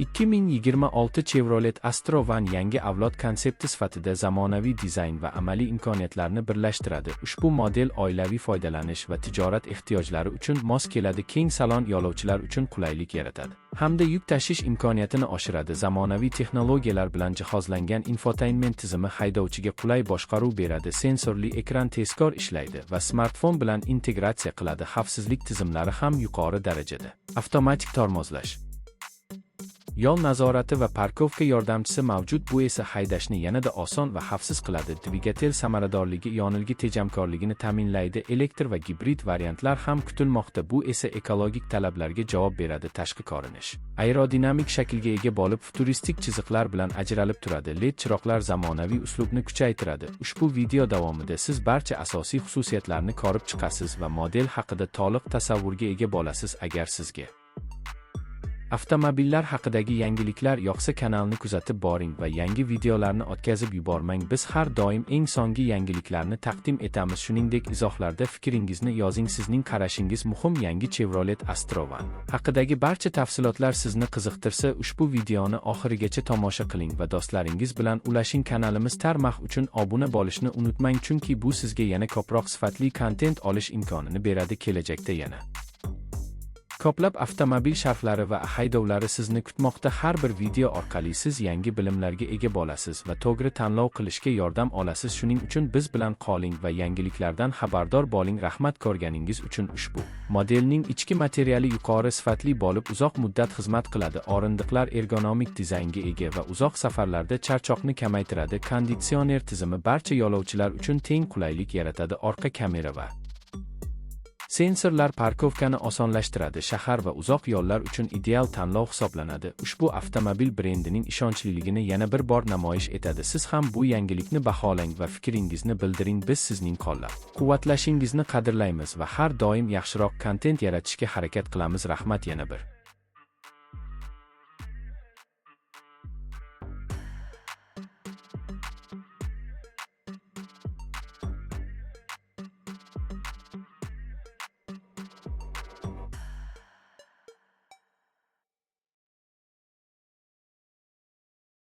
2026 Chevrolet Astro Van yangi avlod konsepti sifatida zamonaviy dizayn va amaliy imkoniyatlarni birlashtiradi. Ushbu model oilaviy foydalanish va tijorat ehtiyojlari uchun mos keladi, keng salon yo'lovchilar uchun qulaylik yaratadi hamda yuk tashish imkoniyatini oshiradi. Zamonaviy texnologiyalar bilan jihozlangan infotainment tizimi haydovchiga qulay boshqaruv beradi. Sensorli ekran tezkor ishlaydi va smartfon bilan integratsiya qiladi. Xavfsizlik tizimlari ham yuqori darajada. Avtomatik tormozlash, yo'l nazorati va parkovka yordamchisi mavjud, bu esa haydashni yanada oson va xavfsiz qiladi. Dvigatel samaradorligi yonilg'i tejamkorligini ta'minlaydi. Elektr va gibrid variantlar ham kutilmoqda, bu esa ekologik talablarga javob beradi. Tashqi ko'rinish aerodinamik shaklga ega bo'lib, futuristik chiziqlar bilan ajralib turadi. LED chiroqlar zamonaviy uslubni kuchaytiradi. Ushbu video davomida siz barcha asosiy xususiyatlarni ko'rib chiqasiz va model haqida to'liq tasavvurga ega bo'lasiz. Agar sizga avtomobillar haqidagi yangiliklar yoqsa, kanalni kuzatib boring va yangi videolarni o'tkazib yubormang. Biz har doim eng so'nggi yangiliklarni taqdim etamiz. Shuningdek, izohlarda fikringizni yozing. Sizning qarashingiz muhim. Yangi Chevrolet Astro Van haqidagi barcha tafsilotlar sizni qiziqtirsa, ushbu videoni oxirigacha tomosha qiling va do'stlaringiz bilan ulashing. Kanalimiz tarmoq uchun obuna bo'lishni unutmang, chunki bu sizga yana ko'proq sifatli kontent olish imkonini beradi. Kelajakda yana ko'plab avtomobil sharhlari va haydovlari sizni kutmoqda. Har bir video orqali siz yangi bilimlarga ega bo'lasiz va to'g'ri tanlov qilishga yordam olasiz. Shuning uchun biz bilan qoling va yangiliklardan xabardor bo'ling. Rahmat ko'rganingiz uchun. Ushbu modelning ichki materiali yuqori sifatli bo'lib, uzoq muddat xizmat qiladi. O'rindiqlar ergonomik dizaynga ega va uzoq safarlarda charchoqni kamaytiradi. Konditsioner tizimi barcha yo'lovchilar uchun teng qulaylik yaratadi. Orqa kamera va sensorlar parkovkani osonlashtiradi. Shahar va uzoq yo'llar uchun ideal tanlov hisoblanadi. Ushbu avtomobil brendining ishonchliligini yana bir bor namoyish etadi. Siz ham bu yangilikni baholang va fikringizni bildiring. Biz sizning qo'llab-quvvatlashingizni qadrlaymiz va har doim yaxshiroq kontent yaratishga harakat qilamiz. Rahmat yana bir